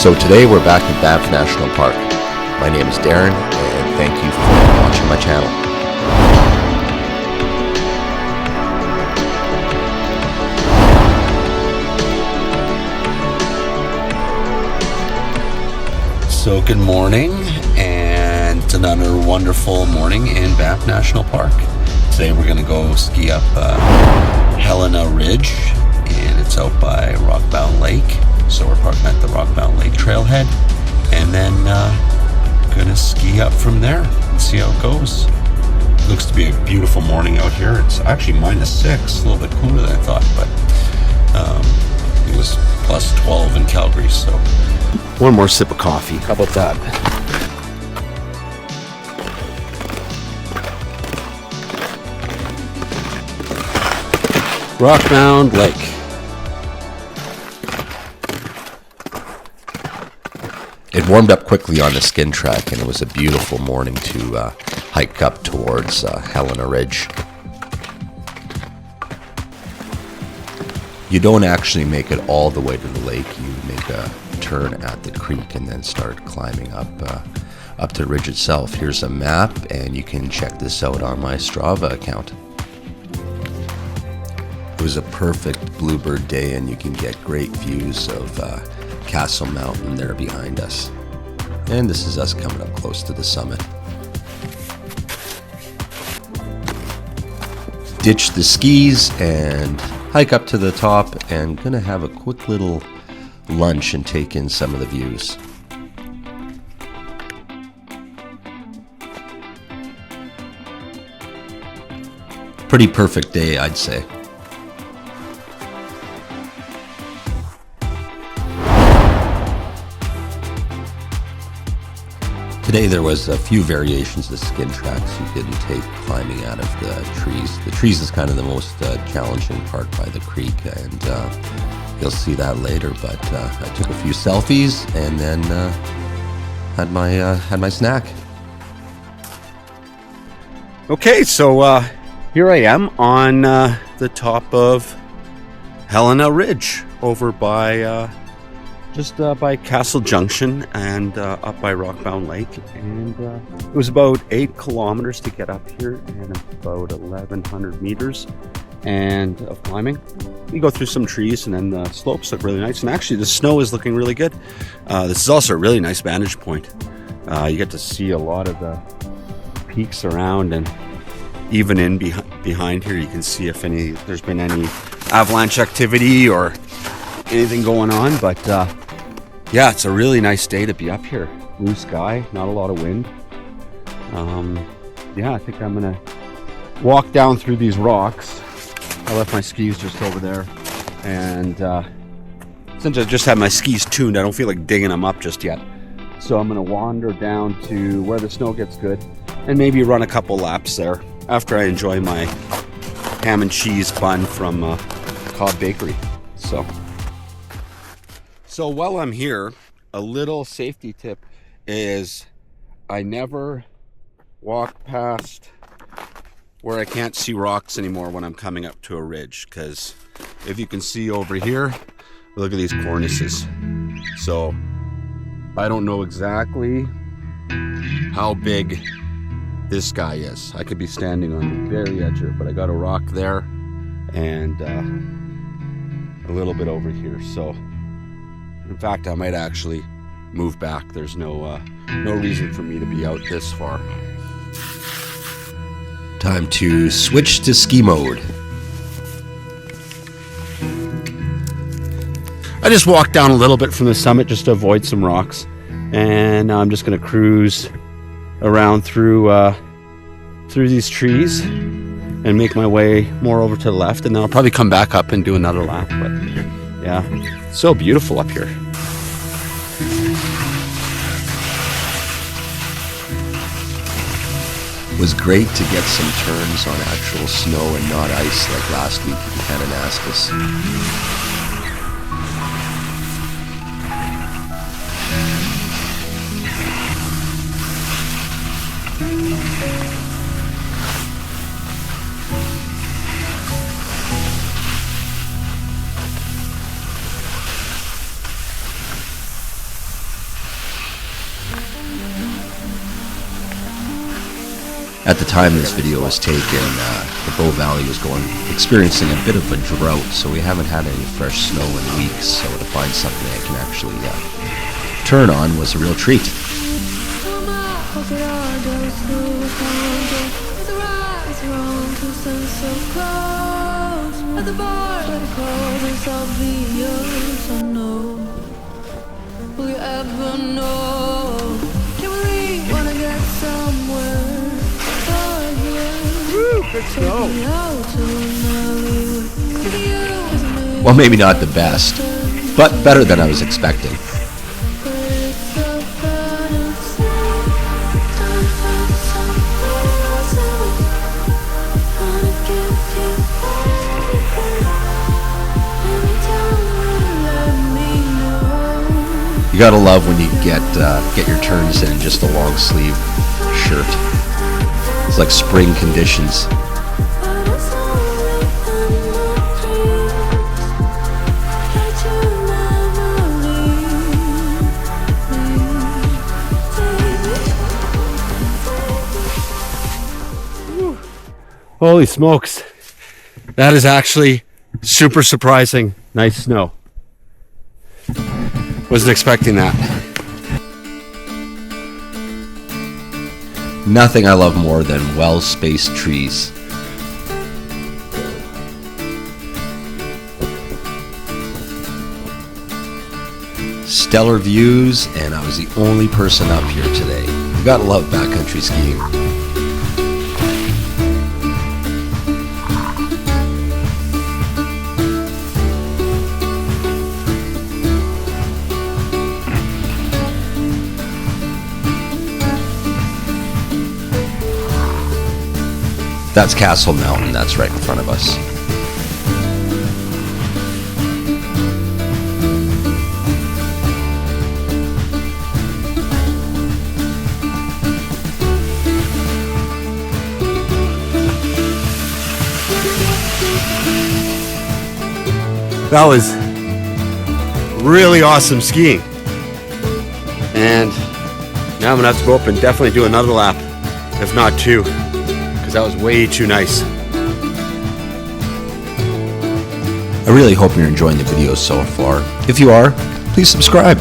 So today we're back at Banff National Park. My name is Darren, and thank you for watching my channel. So good morning, and it's another wonderful morning in Banff National Park. Today we're going to go ski up Helena Ridge, and it's out by Rockbound Lake. So we're parking at the Rockbound Lake trailhead, and then gonna ski up from there and see how it goes. It looks to be a beautiful morning out here. It's actually -6, a little bit cooler than I thought, but it was +12 in Calgary. So one more sip of coffee. How about that? Rockbound Lake. It warmed up quickly on the skin track, and it was a beautiful morning to hike up towards Helena Ridge. You don't actually make it all the way to the lake. You make a turn at the creek and then start climbing up the ridge itself. Here's a map, and you can check this out on my Strava account. It was a perfect bluebird day, and you can get great views of Castle Mountain there behind us. And this is us coming up close to the summit. Ditch the skis and hike up to the top, and gonna have a quick little lunch and take in some of the views. Pretty perfect day, I'd say. Today there was a few variations of skin tracks you could take climbing out of the trees. The trees is kind of the most challenging part by the creek, and you'll see that later. But I took a few selfies and then had my snack. Okay, so here I am on the top of Helena Ridge over by just by Castle Junction and up by Rockbound Lake, and it was about 8 kilometers to get up here and about 1,100 meters and of climbing. You go through some trees, and then the slopes look really nice, and actually the snow is looking really good. This is also a really nice vantage point. You get to see a lot of the peaks around, and even in behind here you can see if there's been any avalanche activity or anything going on. But yeah, it's a really nice day to be up here. Blue sky, not a lot of wind. Yeah, I think I'm gonna walk down through these rocks. I left my skis just over there, and since I just have my skis tuned, I don't feel like digging them up just yet. So I'm gonna wander down to where the snow gets good and maybe run a couple laps there after I enjoy my ham and cheese bun from Cobb Bakery. So while I'm here, a little safety tip is I never walk past where I can't see rocks anymore when I'm coming up to a ridge, because if you can see over here, look at these cornices. So I don't know exactly how big this guy is. I could be standing on the very edge of it, but I got a rock there and a little bit over here. So in fact, I might actually move back. There's no reason for me to be out this far. Time to switch to ski mode. I just walked down a little bit from the summit just to avoid some rocks, and now I'm just going to cruise around through these trees and make my way more over to the left, and then I'll probably come back up and do another lap. But yeah, so beautiful up here. It was great to get some turns on actual snow and not ice like last week in Kananaskis. At the time this video was taken, the Bow Valley was experiencing a bit of a drought, so we haven't had any fresh snow in weeks, so to find something I can actually turn on was a real treat. Good snow. Well, maybe not the best, but better than I was expecting. You gotta love when you get your turns in just a long sleeve shirt. It's like spring conditions. Holy smokes. That is actually super surprising. Nice snow. Wasn't expecting that. Nothing I love more than well-spaced trees. Stellar views, and I was the only person up here today. You gotta love backcountry skiing. That's Castle Mountain, that's right in front of us. That was really awesome skiing. And now I'm gonna have to go up and definitely do another lap, if not two. That was way too nice. I really hope you're enjoying the video so far. If you are, please subscribe.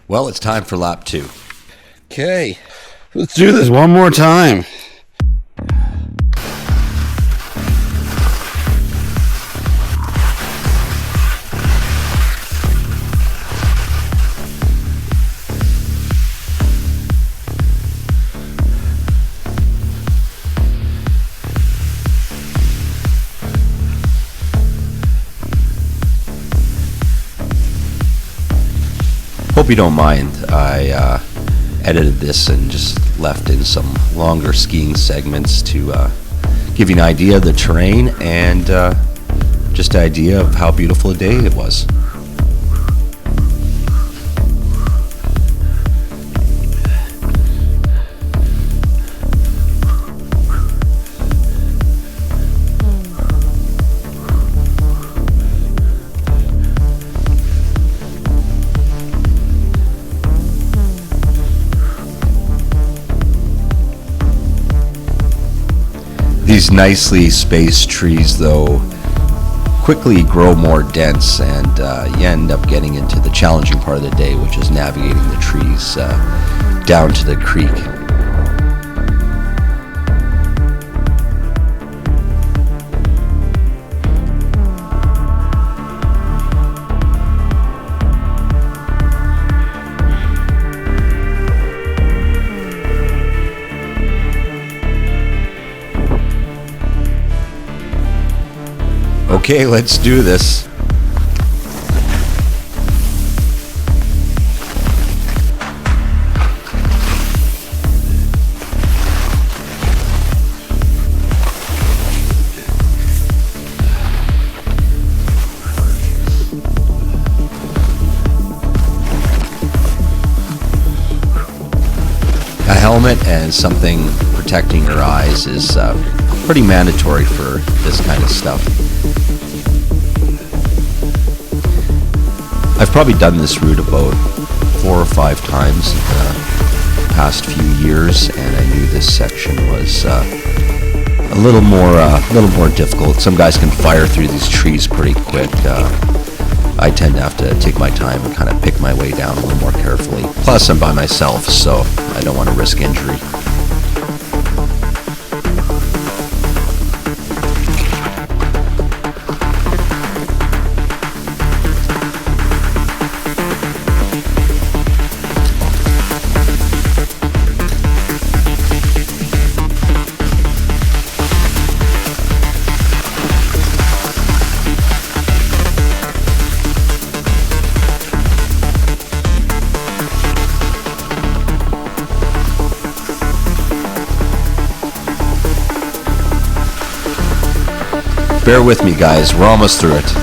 Well, it's time for lap 2. Okay, let's do this one more time. Hope you don't mind. I edited this and just left in some longer skiing segments to give you an idea of the terrain and just an idea of how beautiful a day it was. These nicely spaced trees, though, quickly grow more dense, and you end up getting into the challenging part of the day, which is navigating the trees down to the creek. Okay, let's do this. A helmet helmet and something protecting your eyes is pretty mandatory for this kind of stuff. I've probably done this route about 4 or 5 times in the past few years, and I knew this section was a little more difficult. Some guys can fire through these trees pretty quick. I tend to have to take my time and kind of pick my way down a little more carefully. Plus, I'm by myself, so I don't want to risk injury. Bear with me, guys. We're almost through it.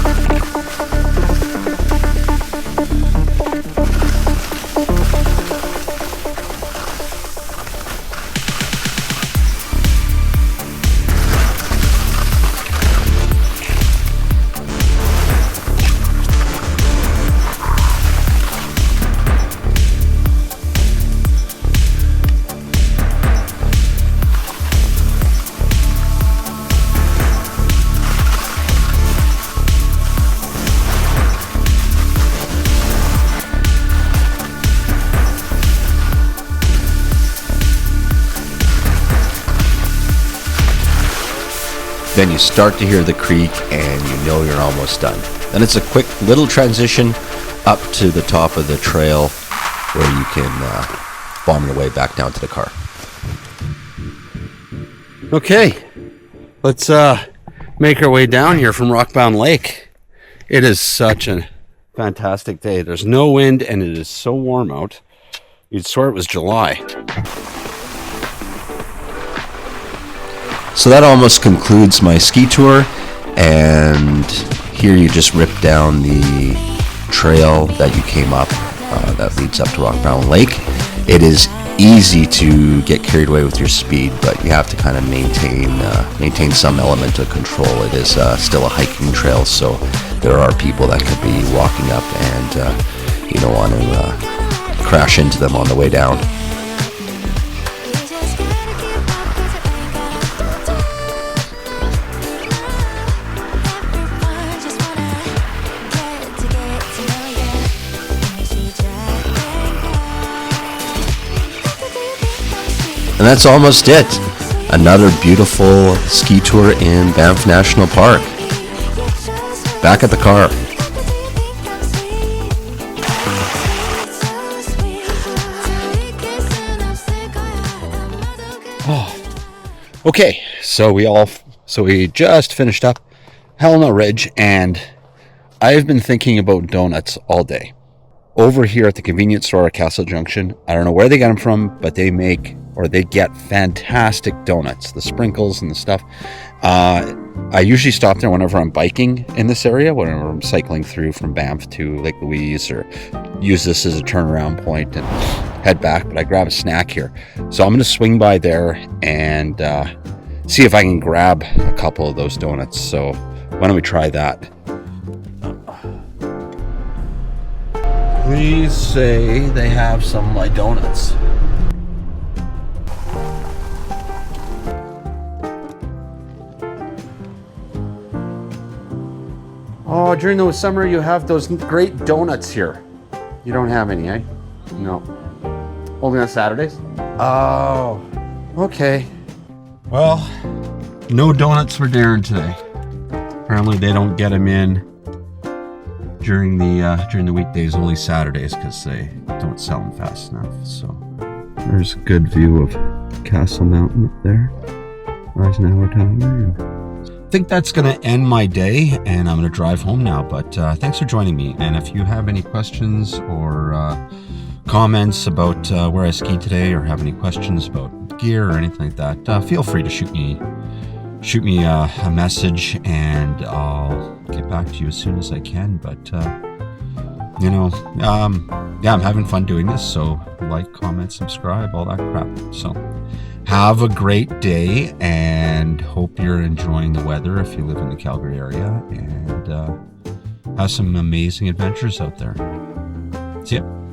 Then you start to hear the creek and you know you're almost done. Then it's a quick little transition up to the top of the trail where you can bomb your way back down to the car. Okay, let's make our way down here from Rockbound Lake. It is such a fantastic day. There's no wind and it is so warm out. You'd swear it was July. So that almost concludes my ski tour, and here you just rip down the trail that you came up that leads up to Rockbound Lake. It is easy to get carried away with your speed, but you have to kind of maintain some element of control. It is still a hiking trail, so there are people that could be walking up and you don't want to crash into them on the way down. And that's almost it. Another beautiful ski tour in Banff National Park. Back at the car. Oh. Okay, so we just finished up Helena Ridge, and I've been thinking about donuts all day. Over here at the convenience store at Castle Junction, I don't know where they get them from, but they get fantastic donuts, the sprinkles and the stuff. I usually stop there whenever I'm biking in this area, whenever I'm cycling through from Banff to Lake Louise, or use this as a turnaround point and head back, but I grab a snack here. So I'm going to swing by there and see if I can grab a couple of those donuts. So why don't we try that? Please say they have some of my donuts. Oh, during the summer you have those great donuts here. You don't have any, eh? No. Only on Saturdays? Oh, okay. Well, no donuts for Darren today. Apparently they don't get them in during the weekdays, only Saturdays, because they don't sell them fast enough. So there's a good view of Castle Mountain up there, Eisenhower Tower. I think that's going to end my day, and I'm going to drive home now. But thanks for joining me. And if you have any questions or comments about where I skied today, or have any questions about gear or anything like that, feel free to shoot me a message, and I'll get back to you as soon as I can. But yeah, I'm having fun doing this, so like, comment, subscribe, all that crap. So have a great day, and hope you're enjoying the weather if you live in the Calgary area, and have some amazing adventures out there. See ya.